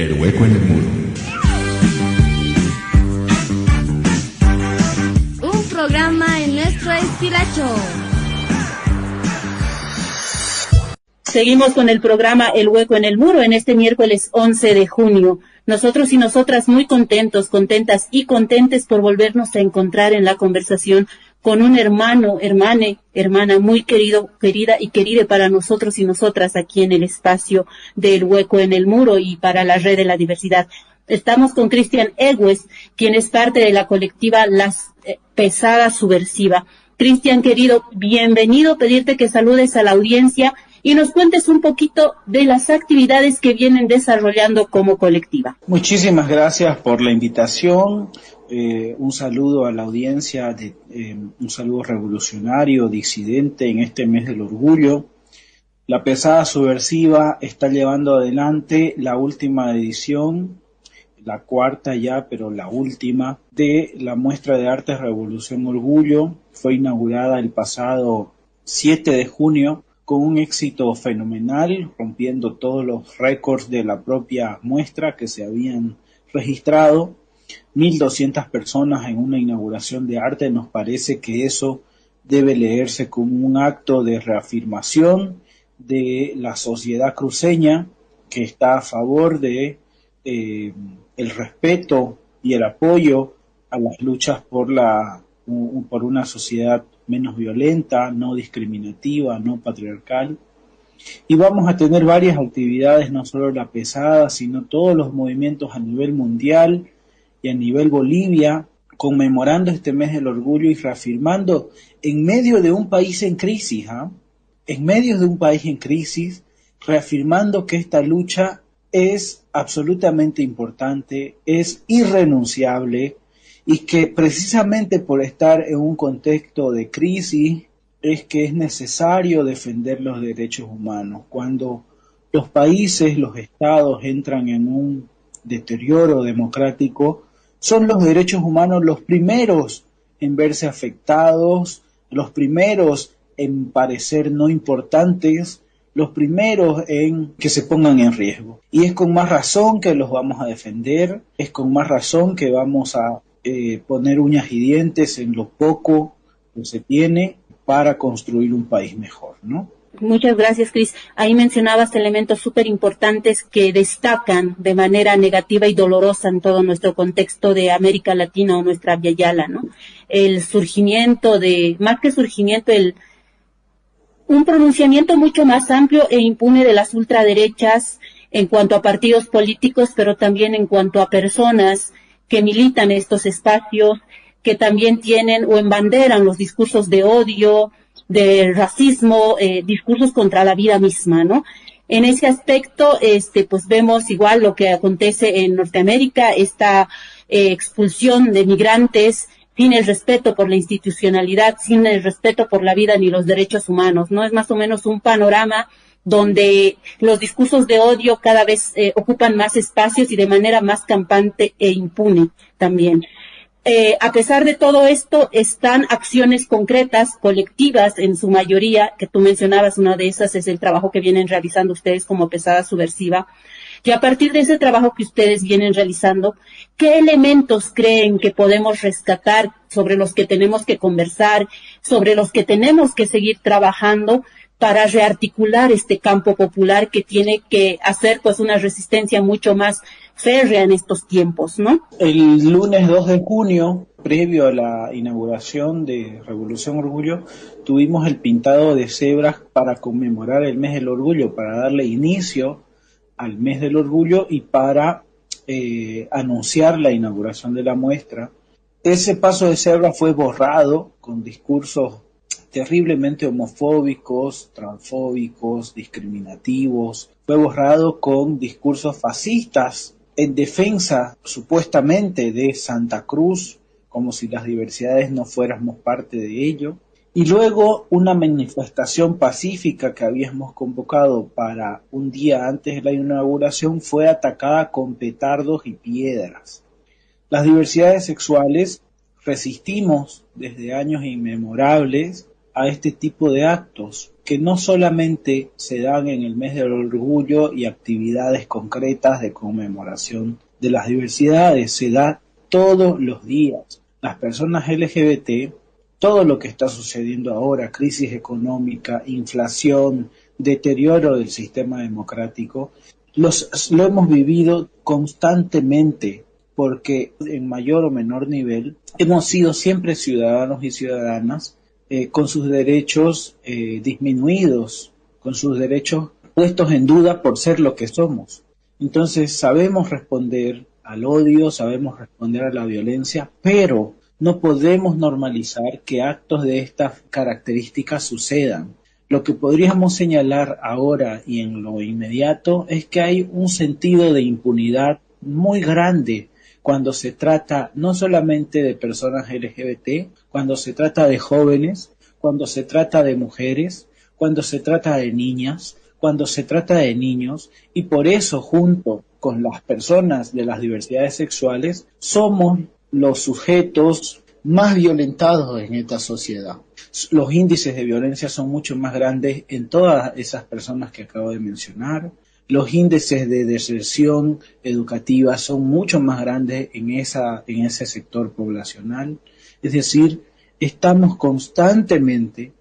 El hueco en el muro. Un programa en nuestro estilacho. Seguimos con el programa El Hueco en el Muro en este miércoles 11 de junio. Nosotros y nosotras muy contentos, contentas y contentes por volvernos a encontrar en la conversación con un hermano, hermana muy querida y querida para nosotros y nosotras aquí en el espacio del Hueco en el Muro y para la Red de la Diversidad. Estamos con Cristian Egues, quien es parte de la colectiva Las Pesada Subversiva. Cristian, querido, bienvenido, pedirte que saludes a la audiencia y nos cuentes un poquito de las actividades que vienen desarrollando como colectiva. Muchísimas gracias por la invitación. Un saludo a la audiencia, un saludo revolucionario, disidente en este mes del orgullo. La Pesada Subversiva está llevando adelante la última edición, la cuarta ya, pero la última, de la muestra de arte Revolución Orgullo. Fue inaugurada el pasado 7 de junio con un éxito fenomenal, rompiendo todos los récords de la propia muestra que se habían registrado. 1.200 personas en una inauguración de arte. Nos parece que eso debe leerse como un acto de reafirmación de la sociedad cruceña que está a favor de el respeto y el apoyo a las luchas por una sociedad menos violenta, no discriminativa, no patriarcal. Y vamos a tener varias actividades, no solo la pesada, sino todos los movimientos a nivel mundial y a nivel Bolivia, conmemorando este mes del orgullo y reafirmando en medio de un país en crisis, en medio de un país en crisis, reafirmando que esta lucha es absolutamente importante, es irrenunciable, y que precisamente por estar en un contexto de crisis es que es necesario defender los derechos humanos. Cuando los países, los estados entran en un deterioro democrático, son los derechos humanos los primeros en verse afectados, los primeros en parecer no importantes, los primeros en que se pongan en riesgo. Y es con más razón que los vamos a defender, es con más razón que vamos a poner uñas y dientes en lo poco que se tiene para construir un país mejor, ¿no? Muchas gracias, Cris. Ahí mencionabas elementos súper importantes que destacan de manera negativa y dolorosa en todo nuestro contexto de América Latina o nuestra Via Yala, ¿no? El surgimiento más que surgimiento, un pronunciamiento mucho más amplio e impune de las ultraderechas en cuanto a partidos políticos, pero también en cuanto a personas que militan estos espacios, que también tienen o embanderan los discursos de odio, de racismo, discursos contra la vida misma, ¿no? En ese aspecto, pues vemos igual lo que acontece en Norteamérica, esta expulsión de migrantes sin el respeto por la institucionalidad, sin el respeto por la vida ni los derechos humanos, ¿no? Es más o menos un panorama donde los discursos de odio cada vez ocupan más espacios y de manera más campante e impune también. A pesar de todo esto, están acciones concretas, colectivas en su mayoría, que tú mencionabas, una de esas es el trabajo que vienen realizando ustedes como Pesada Subversiva. Y a partir de ese trabajo que ustedes vienen realizando, ¿qué elementos creen que podemos rescatar, sobre los que tenemos que conversar, sobre los que tenemos que seguir trabajando para rearticular este campo popular que tiene que hacer pues una resistencia mucho más férrea en estos tiempos, ¿no? El lunes 2 de junio, previo a la inauguración de Revolución Orgullo, tuvimos el pintado de cebras para conmemorar el mes del orgullo, para darle inicio al mes del orgullo y para anunciar la inauguración de la muestra. Ese paso de cebra fue borrado con discursos terriblemente homofóbicos, transfóbicos, discriminativos. Fue borrado con discursos fascistas en defensa supuestamente de Santa Cruz, como si las diversidades no fuéramos parte de ello. Y luego una manifestación pacífica que habíamos convocado para un día antes de la inauguración fue atacada con petardos y piedras. Las diversidades sexuales resistimos desde años inmemorables a este tipo de actos, que no solamente se dan en el mes del orgullo y actividades concretas de conmemoración de las diversidades, se da todos los días. Las personas LGBT, todo lo que está sucediendo ahora, crisis económica, inflación, deterioro del sistema democrático, lo hemos vivido constantemente, porque en mayor o menor nivel hemos sido siempre ciudadanos y ciudadanas con sus derechos disminuidos, con sus derechos puestos en duda por ser lo que somos. Entonces sabemos responder al odio, sabemos responder a la violencia, pero no podemos normalizar que actos de estas características sucedan. Lo que podríamos señalar ahora y en lo inmediato es que hay un sentido de impunidad muy grande cuando se trata no solamente de personas LGBT, cuando se trata de jóvenes, cuando se trata de mujeres, cuando se trata de niñas, cuando se trata de niños, y por eso junto con las personas de las diversidades sexuales somos los sujetos más violentados en esta sociedad. Los índices de violencia son mucho más grandes en todas esas personas que acabo de mencionar. Los índices de deserción educativa son mucho más grandes en ese sector poblacional. Es decir, estamos constantemente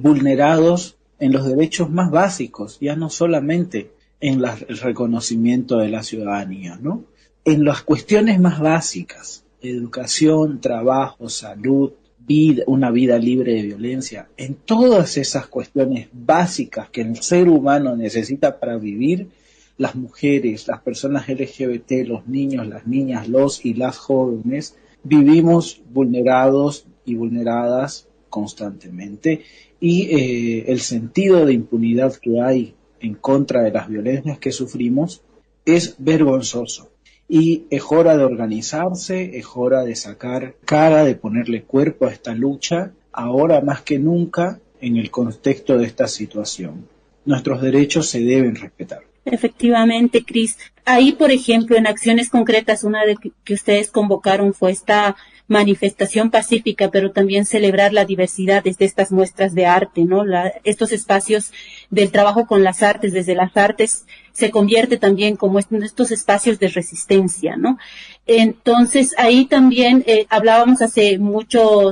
vulnerados en los derechos más básicos, ya no solamente en el reconocimiento de la ciudadanía, ¿no? En las cuestiones más básicas, educación, trabajo, salud, vida, una vida libre de violencia, en todas esas cuestiones básicas que el ser humano necesita para vivir, las mujeres, las personas LGBT, los niños, las niñas, los y las jóvenes, vivimos vulnerados y vulneradas constantemente, y el sentido de impunidad que hay en contra de las violencias que sufrimos es vergonzoso. Y es hora de organizarse, es hora de sacar cara, de ponerle cuerpo a esta lucha, ahora más que nunca en el contexto de esta situación. Nuestros derechos se deben respetar. Efectivamente, Cris. Ahí, por ejemplo, en acciones concretas, una de que ustedes convocaron fue esta manifestación pacífica, pero también celebrar la diversidad desde estas muestras de arte, ¿no? Estos espacios del trabajo con las artes, desde las artes, se convierte también como estos espacios de resistencia, ¿no? Entonces, ahí también hablábamos hace mucho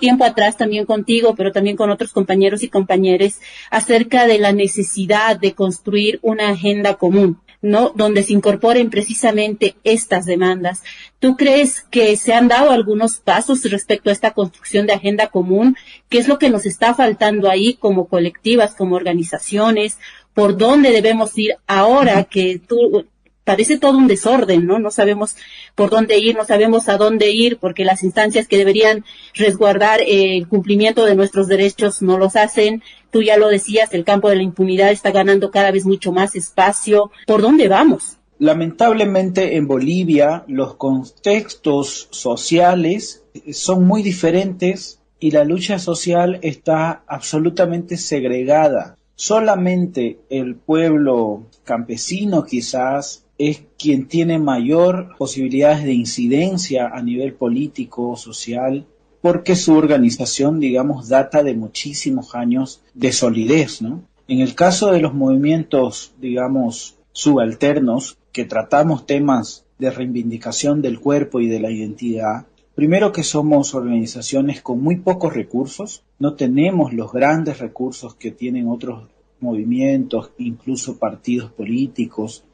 tiempo atrás también contigo, pero también con otros compañeros y compañeras, acerca de la necesidad de construir una agenda común, ¿no? Donde se incorporen precisamente estas demandas. ¿Tú crees que se han dado algunos pasos respecto a esta construcción de agenda común? ¿Qué es lo que nos está faltando ahí como colectivas, como organizaciones? ¿Por dónde debemos ir ahora que parece todo un desorden, ¿no? No sabemos por dónde ir, no sabemos a dónde ir, porque las instancias que deberían resguardar el cumplimiento de nuestros derechos no los hacen. Tú ya lo decías, el campo de la impunidad está ganando cada vez mucho más espacio. ¿Por dónde vamos? Lamentablemente en Bolivia los contextos sociales son muy diferentes y la lucha social está absolutamente segregada. Solamente el pueblo campesino quizás es quien tiene mayor posibilidades de incidencia a nivel político, social, porque su organización, digamos, data de muchísimos años de solidez, ¿no? En el caso de los movimientos, digamos, subalternos, que tratamos temas de reivindicación del cuerpo y de la identidad, primero que somos organizaciones con muy pocos recursos, no tenemos los grandes recursos que tienen otros movimientos, incluso partidos políticos,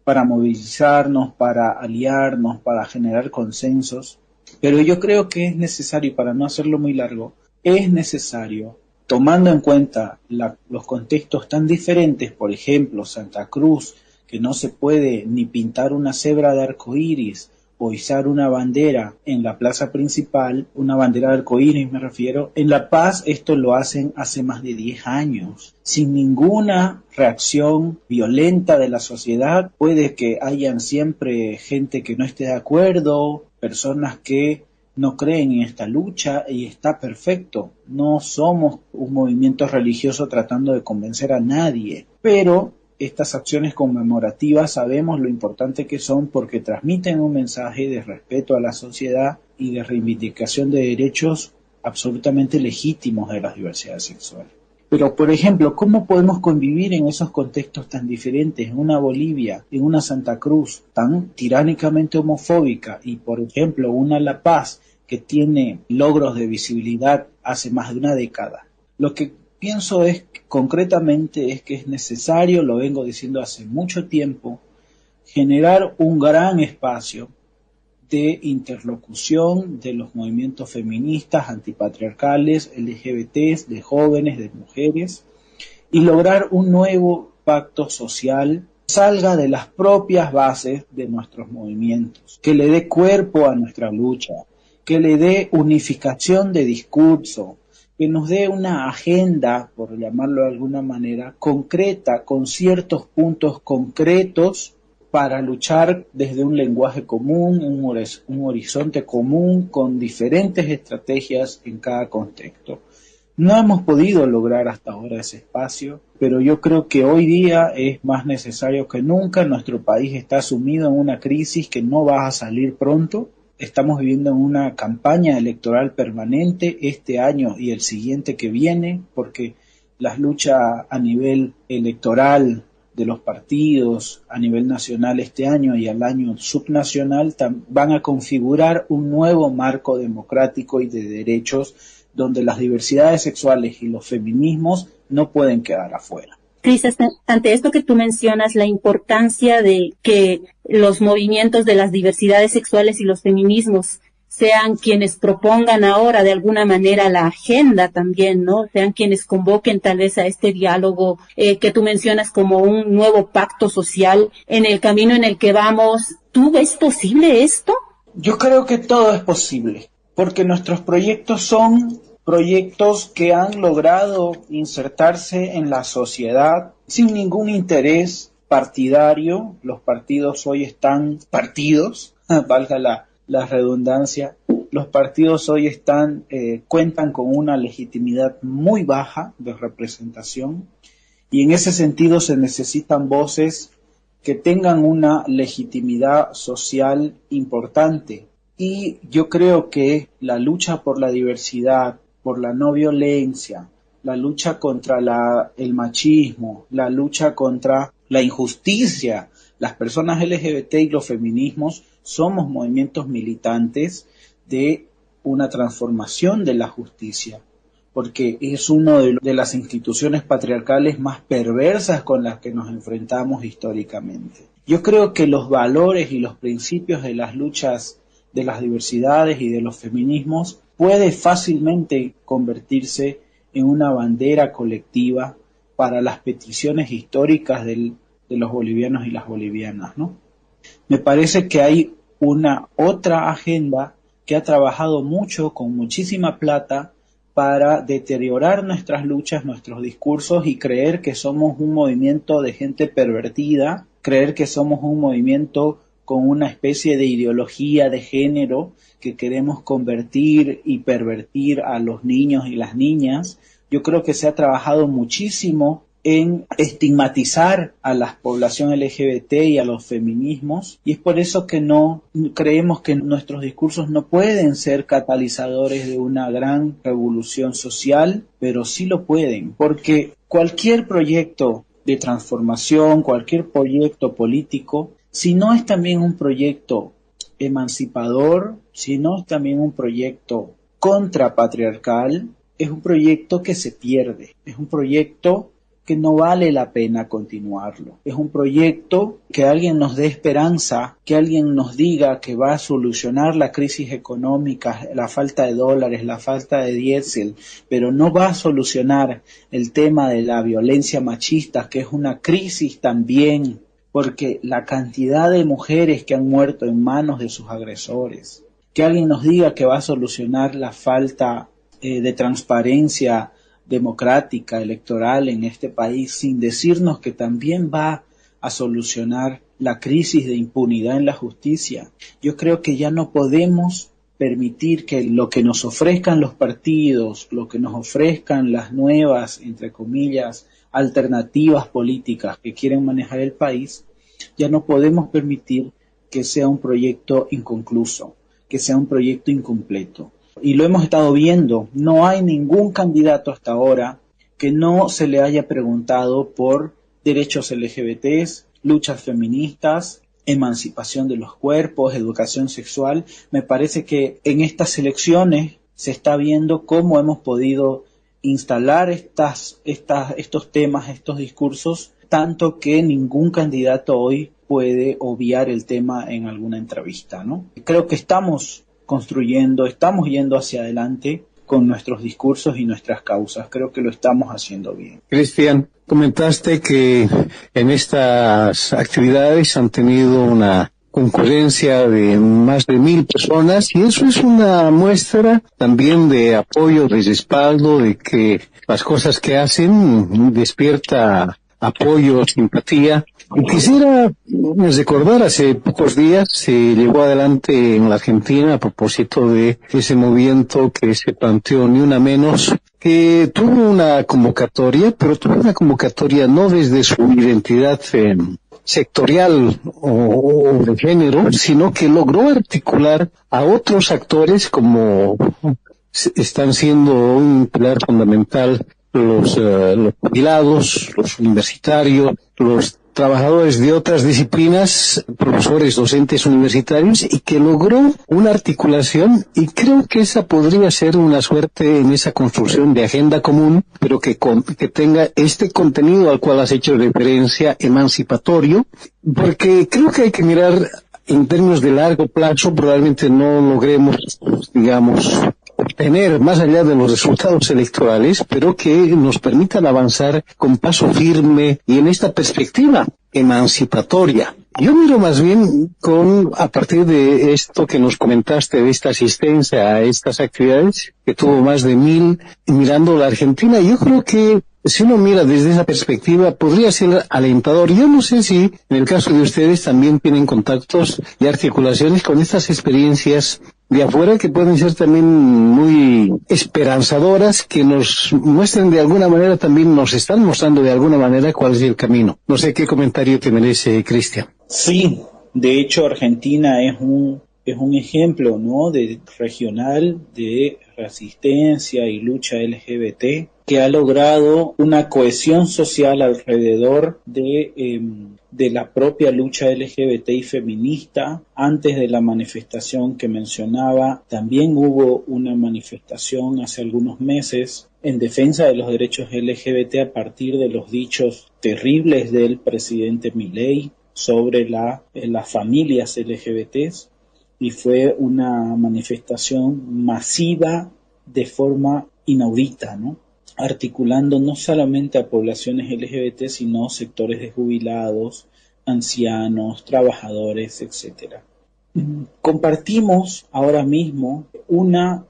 para movilizarnos, para aliarnos, para generar consensos. Pero yo creo que es necesario, y para no hacerlo muy largo, es necesario, tomando en cuenta los contextos tan diferentes, por ejemplo, Santa Cruz, que no se puede ni pintar una cebra de arcoíris o izar una bandera en la plaza principal, una bandera de arcoíris me refiero. En La Paz esto lo hacen hace más de 10 años, sin ninguna reacción violenta de la sociedad. Puede que hayan siempre gente que no esté de acuerdo, personas que no creen en esta lucha, y está perfecto. No somos un movimiento religioso tratando de convencer a nadie, pero estas acciones conmemorativas sabemos lo importante que son, porque transmiten un mensaje de respeto a la sociedad y de reivindicación de derechos absolutamente legítimos de las diversidades sexuales. Pero, por ejemplo, ¿cómo podemos convivir en esos contextos tan diferentes? En una Bolivia, en una Santa Cruz tan tiránicamente homofóbica y, por ejemplo, una La Paz que tiene logros de visibilidad hace más de una década. Lo que pienso concretamente es que es necesario, lo vengo diciendo hace mucho tiempo, generar un gran espacio de interlocución de los movimientos feministas, antipatriarcales, LGBTs, de jóvenes, de mujeres, y lograr un nuevo pacto social que salga de las propias bases de nuestros movimientos, que le dé cuerpo a nuestra lucha, que le dé unificación de discurso, que nos dé una agenda, por llamarlo de alguna manera, concreta, con ciertos puntos concretos para luchar desde un lenguaje común, un horizonte común, con diferentes estrategias en cada contexto. No hemos podido lograr hasta ahora ese espacio, pero yo creo que hoy día es más necesario que nunca. Nuestro país está sumido en una crisis que no va a salir pronto. Estamos viviendo en una campaña electoral permanente este año y el siguiente que viene, porque las luchas a nivel electoral de los partidos a nivel nacional este año y al año subnacional van a configurar un nuevo marco democrático y de derechos donde las diversidades sexuales y los feminismos no pueden quedar afuera. Cris, ante esto que tú mencionas, la importancia de que los movimientos de las diversidades sexuales y los feminismos sean quienes propongan ahora de alguna manera la agenda también, ¿no? Sean quienes convoquen tal vez a este diálogo que tú mencionas como un nuevo pacto social en el camino en el que vamos. ¿Tú ves posible esto? Yo creo que todo es posible, porque nuestros proyectos son proyectos que han logrado insertarse en la sociedad sin ningún interés partidario. Los partidos hoy están partidos, valga la redundancia. Los partidos hoy cuentan con una legitimidad muy baja de representación y en ese sentido se necesitan voces que tengan una legitimidad social importante. Y yo creo que la lucha por la diversidad, por la no violencia, la lucha contra el machismo, la lucha contra la injusticia, las personas LGBT y los feminismos somos movimientos militantes de una transformación de la justicia, porque es una de las instituciones patriarcales más perversas con las que nos enfrentamos históricamente. Yo creo que los valores y los principios de las luchas de las diversidades y de los feminismos puede fácilmente convertirse en una bandera colectiva para las peticiones históricas de los bolivianos y las bolivianas, ¿no? Me parece que hay una otra agenda que ha trabajado mucho, con muchísima plata, para deteriorar nuestras luchas, nuestros discursos y creer que somos un movimiento de gente pervertida, creer que somos un movimiento con una especie de ideología de género que queremos convertir y pervertir a los niños y las niñas. Yo creo que se ha trabajado muchísimo en estigmatizar a la población LGBT y a los feminismos, y es por eso que no creemos que nuestros discursos no pueden ser catalizadores de una gran revolución social, pero sí lo pueden, porque cualquier proyecto de transformación, cualquier proyecto político, si no es también un proyecto emancipador, si no es también un proyecto contrapatriarcal, es un proyecto que se pierde, es un proyecto que no vale la pena continuarlo. Es un proyecto que alguien nos dé esperanza, que alguien nos diga que va a solucionar la crisis económica, la falta de dólares, la falta de diésel, pero no va a solucionar el tema de la violencia machista, que es una crisis también, porque la cantidad de mujeres que han muerto en manos de sus agresores, que alguien nos diga que va a solucionar la falta de transparencia democrática, electoral en este país, sin decirnos que también va a solucionar la crisis de impunidad en la justicia. Yo creo que ya no podemos permitir que lo que nos ofrezcan los partidos, lo que nos ofrezcan las nuevas, entre comillas, alternativas políticas que quieren manejar el país, ya no podemos permitir que sea un proyecto inconcluso, que sea un proyecto incompleto. y lo hemos estado viendo, no hay ningún candidato hasta ahora que no se le haya preguntado por derechos LGBTs, luchas feministas, emancipación de los cuerpos, educación sexual. Me parece que en estas elecciones se está viendo cómo hemos podido instalar estos temas, estos discursos, tanto que ningún candidato hoy puede obviar el tema en alguna entrevista, ¿no? Creo que estamos construyendo, estamos yendo hacia adelante con nuestros discursos y nuestras causas. Creo que lo estamos haciendo bien. Cristian, comentaste que en estas actividades han tenido una concurrencia de más de 1,000 personas, y eso es una muestra también de apoyo, de respaldo, de que las cosas que hacen despierta apoyo, simpatía. Y quisiera recordar, hace pocos días se llevó adelante en la Argentina, a propósito de ese movimiento que se planteó Ni Una Menos, que tuvo una convocatoria, pero tuvo una convocatoria no desde su identidad sectorial o de género, sino que logró articular a otros actores como están siendo un pilar fundamental los jubilados, los universitarios, los trabajadores de otras disciplinas, profesores, docentes universitarios, y que logró una articulación, y creo que esa podría ser una suerte en esa construcción de agenda común, pero que tenga este contenido al cual has hecho referencia, emancipatorio, porque creo que hay que mirar en términos de largo plazo. Probablemente no logremos, digamos, obtener más allá de los resultados electorales, pero que nos permitan avanzar con paso firme y en esta perspectiva emancipatoria. Yo miro más bien a partir de esto que nos comentaste, de esta asistencia a estas actividades, que tuvo más de 1,000, mirando la Argentina. Yo creo que si uno mira desde esa perspectiva, podría ser alentador. Yo no sé si en el caso de ustedes también tienen contactos y articulaciones con estas experiencias de afuera, que pueden ser también muy esperanzadoras, que nos muestren de alguna manera, también nos están mostrando de alguna manera cuál es el camino. No sé qué comentario te merece, Cristian. Sí, de hecho Argentina es un ejemplo, ¿no?, de regional de resistencia y lucha LGBT, que ha logrado una cohesión social alrededor de la propia lucha LGBT y feminista. Antes de la manifestación que mencionaba, también hubo una manifestación hace algunos meses en defensa de los derechos LGBT a partir de los dichos terribles del presidente Milei sobre las familias LGBTs, y fue una manifestación masiva de forma inaudita, ¿no?, articulando no solamente a poblaciones LGBT, sino sectores de jubilados, ancianos, trabajadores, etc. Compartimos ahora mismo una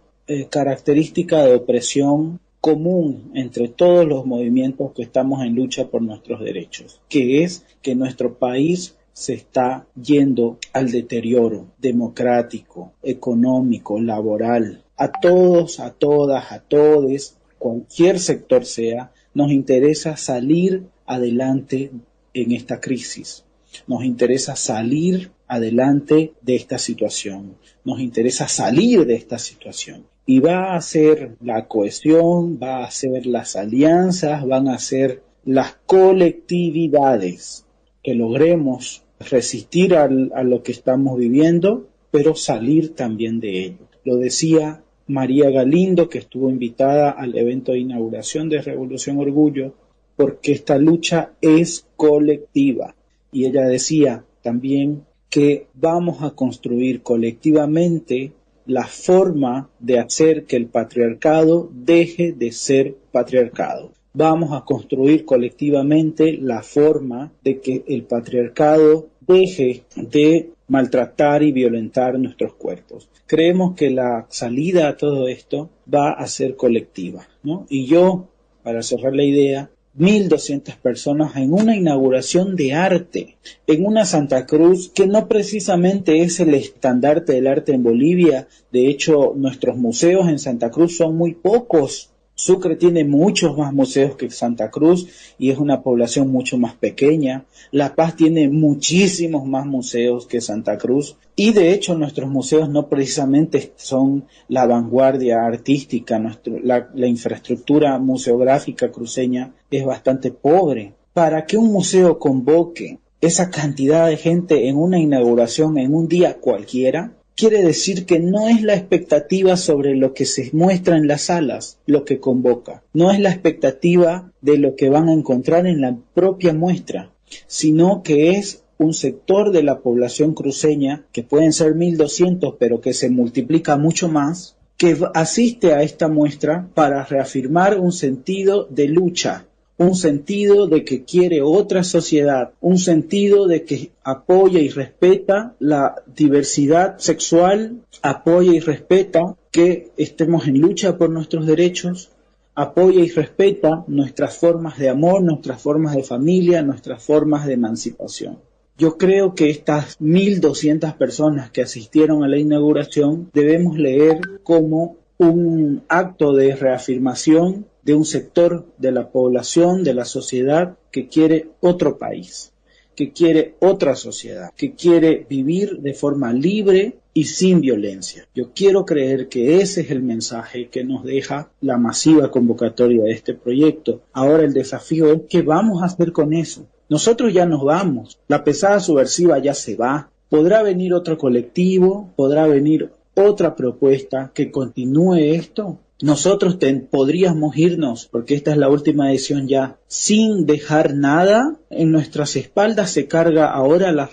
característica de opresión común entre todos los movimientos que estamos en lucha por nuestros derechos, que es que nuestro país se está yendo al deterioro democrático, económico, laboral. A todos, a todas, a todes, cualquier sector sea, nos interesa salir adelante en esta crisis. Nos interesa salir adelante de esta situación. Nos interesa salir de esta situación. Y va a ser la cohesión, va a ser las alianzas, van a ser las colectividades que logremos resistir a lo que estamos viviendo, pero salir también de ello. Lo decía María Galindo, que estuvo invitada al evento de inauguración de Revolución Orgullo, porque esta lucha es colectiva. Y ella decía también que vamos a construir colectivamente la forma de hacer que el patriarcado deje de ser patriarcado. Vamos a construir colectivamente la forma de que el patriarcado deje de maltratar y violentar nuestros cuerpos. Creemos que la salida a todo esto va a ser colectiva, ¿no? Y yo, para cerrar la idea, 1,200 personas en una inauguración de arte, en una Santa Cruz que no precisamente es el estandarte del arte en Bolivia. De hecho, nuestros museos en Santa Cruz son muy pocos Sucre tiene muchos más museos que Santa Cruz y es una población mucho más pequeña. La Paz tiene muchísimos más museos que Santa Cruz y de hecho nuestros museos no precisamente son la vanguardia artística. La infraestructura museográfica cruceña es bastante pobre. Para que un museo convoque esa cantidad de gente en una inauguración en un día cualquiera, quiere decir que no es la expectativa sobre lo que se muestra en las salas lo que convoca, no es la expectativa de lo que van a encontrar en la propia muestra, sino que es un sector de la población cruceña, que pueden ser 1.200, pero que se multiplica mucho más, que asiste a esta muestra para reafirmar un sentido de lucha, un sentido de que quiere otra sociedad, un sentido de que apoya y respeta la diversidad sexual, apoya y respeta que estemos en lucha por nuestros derechos, apoya y respeta nuestras formas de amor, nuestras formas de familia, nuestras formas de emancipación. Yo creo que estas 1.200 personas que asistieron a la inauguración debemos leer como un acto de reafirmación de un sector de la población, de la sociedad, que quiere otro país, que quiere otra sociedad, que quiere vivir de forma libre y sin violencia. Yo quiero creer que ese es el mensaje que nos deja la masiva convocatoria de este proyecto. Ahora el desafío es ¿qué vamos a hacer con eso? Nosotros ya nos vamos, la pesada subversiva ya se va, podrá venir otro colectivo, podrá venir otra propuesta que continúe esto. Nosotros podríamos irnos, porque esta es la última edición ya, sin dejar nada. En nuestras espaldas se carga ahora la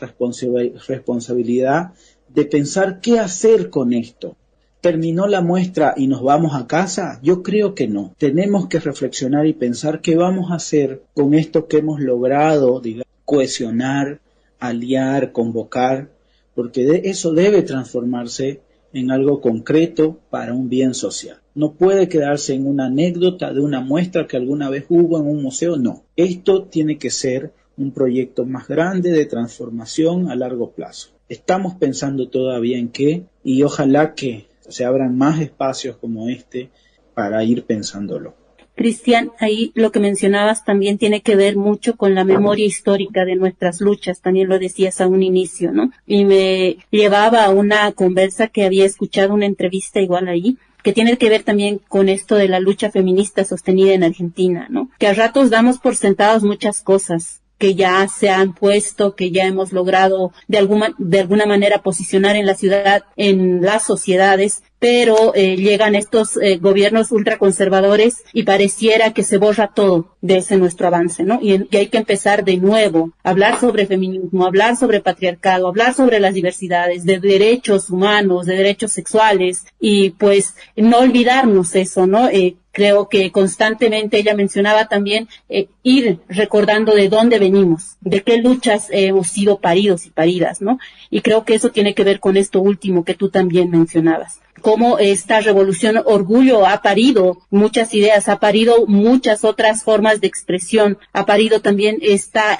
responsabilidad de pensar qué hacer con esto. ¿Terminó la muestra y nos vamos a casa? Yo creo que no. Tenemos que reflexionar y pensar qué vamos a hacer con esto que hemos logrado, digamos, cohesionar, aliar, convocar, porque eso debe transformarse en algo concreto para un bien social. No puede quedarse en una anécdota de una muestra que alguna vez hubo en un museo, no. Esto tiene que ser un proyecto más grande de transformación a largo plazo. Estamos pensando todavía en qué y ojalá que se abran más espacios como este para ir pensándolo. Cristian, ahí lo que mencionabas también tiene que ver mucho con la memoria histórica de nuestras luchas, también lo decías a un inicio, ¿no? Y me llevaba a una conversa que había escuchado, una entrevista igual ahí, que tiene que ver también con esto de la lucha feminista sostenida en Argentina, ¿no? Que a ratos damos por sentados muchas cosas que ya se han puesto, que ya hemos logrado de alguna manera posicionar en la ciudad, en las sociedades, pero llegan estos gobiernos ultraconservadores y pareciera que se borra todo de ese nuestro avance, ¿no? Y hay que empezar de nuevo, hablar sobre feminismo, hablar sobre patriarcado, hablar sobre las diversidades, de derechos humanos, de derechos sexuales, y pues no olvidarnos eso, ¿no? Creo que constantemente ella mencionaba también ir recordando de dónde venimos, de qué luchas hemos sido paridos y paridas, ¿no? Y creo que eso tiene que ver con esto último que tú también mencionabas. Cómo esta revolución Orgullo ha parido muchas ideas, ha parido muchas otras formas de expresión, ha parido también esta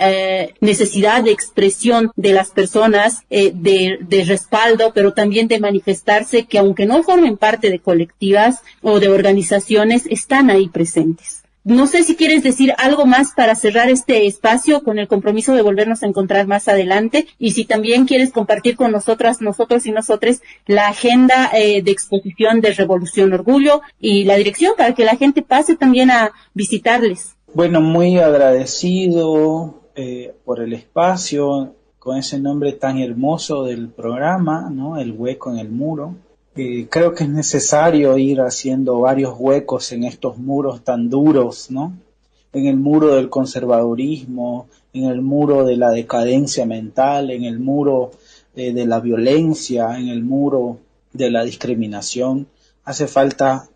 necesidad de expresión de las personas, de respaldo, pero también de manifestarse, que aunque no formen parte de colectivas o de organizaciones, están ahí presentes. No sé si quieres decir algo más para cerrar este espacio con el compromiso de volvernos a encontrar más adelante, y si también quieres compartir con nosotros y nosotros la agenda de exposición de Revolución Orgullo y la dirección para que la gente pase también a visitarles. Bueno, muy agradecido por el espacio, con ese nombre tan hermoso del programa, ¿no? El hueco en el muro. Creo que es necesario ir haciendo varios huecos en estos muros tan duros, ¿no? En el muro del conservadurismo, en el muro de la decadencia mental, en el muro de la violencia, en el muro de la discriminación. Hace falta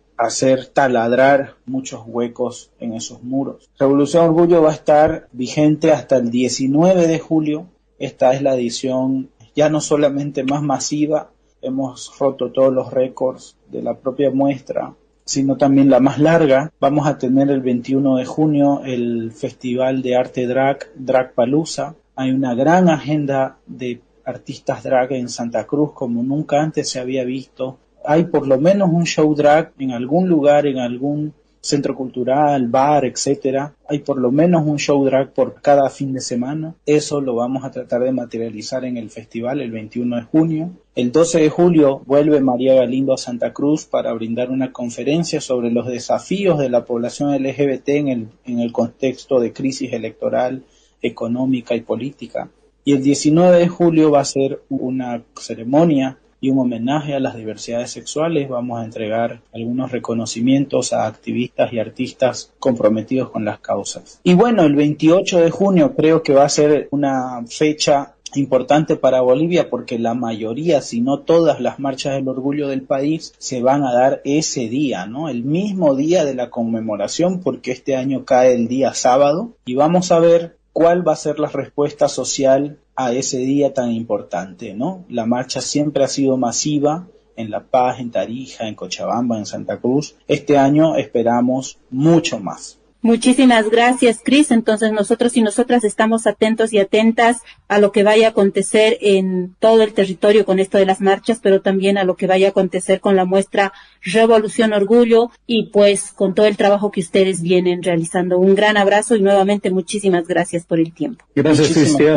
taladrar muchos huecos en esos muros. Revolución Orgullo va a estar vigente hasta el 19 de julio. Esta es la edición ya no solamente más masiva, hemos roto todos los récords de la propia muestra, sino también la más larga. Vamos a tener el 21 de junio el Festival de Arte Drag, Dragpalooza. Hay una gran agenda de artistas drag en Santa Cruz como nunca antes se había visto. Hay por lo menos un show drag en algún lugar, en algún centro cultural, bar, etcétera. Hay por lo menos un show drag por cada fin de semana. Eso lo vamos a tratar de materializar en el festival el 21 de junio. El 12 de julio vuelve María Galindo a Santa Cruz para brindar una conferencia sobre los desafíos de la población LGBT en el contexto de crisis electoral, económica y política. Y el 19 de julio va a ser una ceremonia y un homenaje a las diversidades sexuales. Vamos a entregar algunos reconocimientos a activistas y artistas comprometidos con las causas. Y bueno, el 28 de junio creo que va a ser una fecha importante para Bolivia porque la mayoría, si no todas las marchas del orgullo del país se van a dar ese día, ¿no? El mismo día de la conmemoración, porque este año cae el día sábado, y vamos a ver cuál va a ser la respuesta social a ese día tan importante, ¿no? La marcha siempre ha sido masiva en La Paz, en Tarija, en Cochabamba, en Santa Cruz. Este año esperamos mucho más. Muchísimas gracias, Cris. Entonces nosotros y nosotras estamos atentos y atentas a lo que vaya a acontecer en todo el territorio con esto de las marchas, pero también a lo que vaya a acontecer con la muestra Revolución Orgullo y pues con todo el trabajo que ustedes vienen realizando. Un gran abrazo y nuevamente muchísimas gracias por el tiempo. Gracias, Cristian.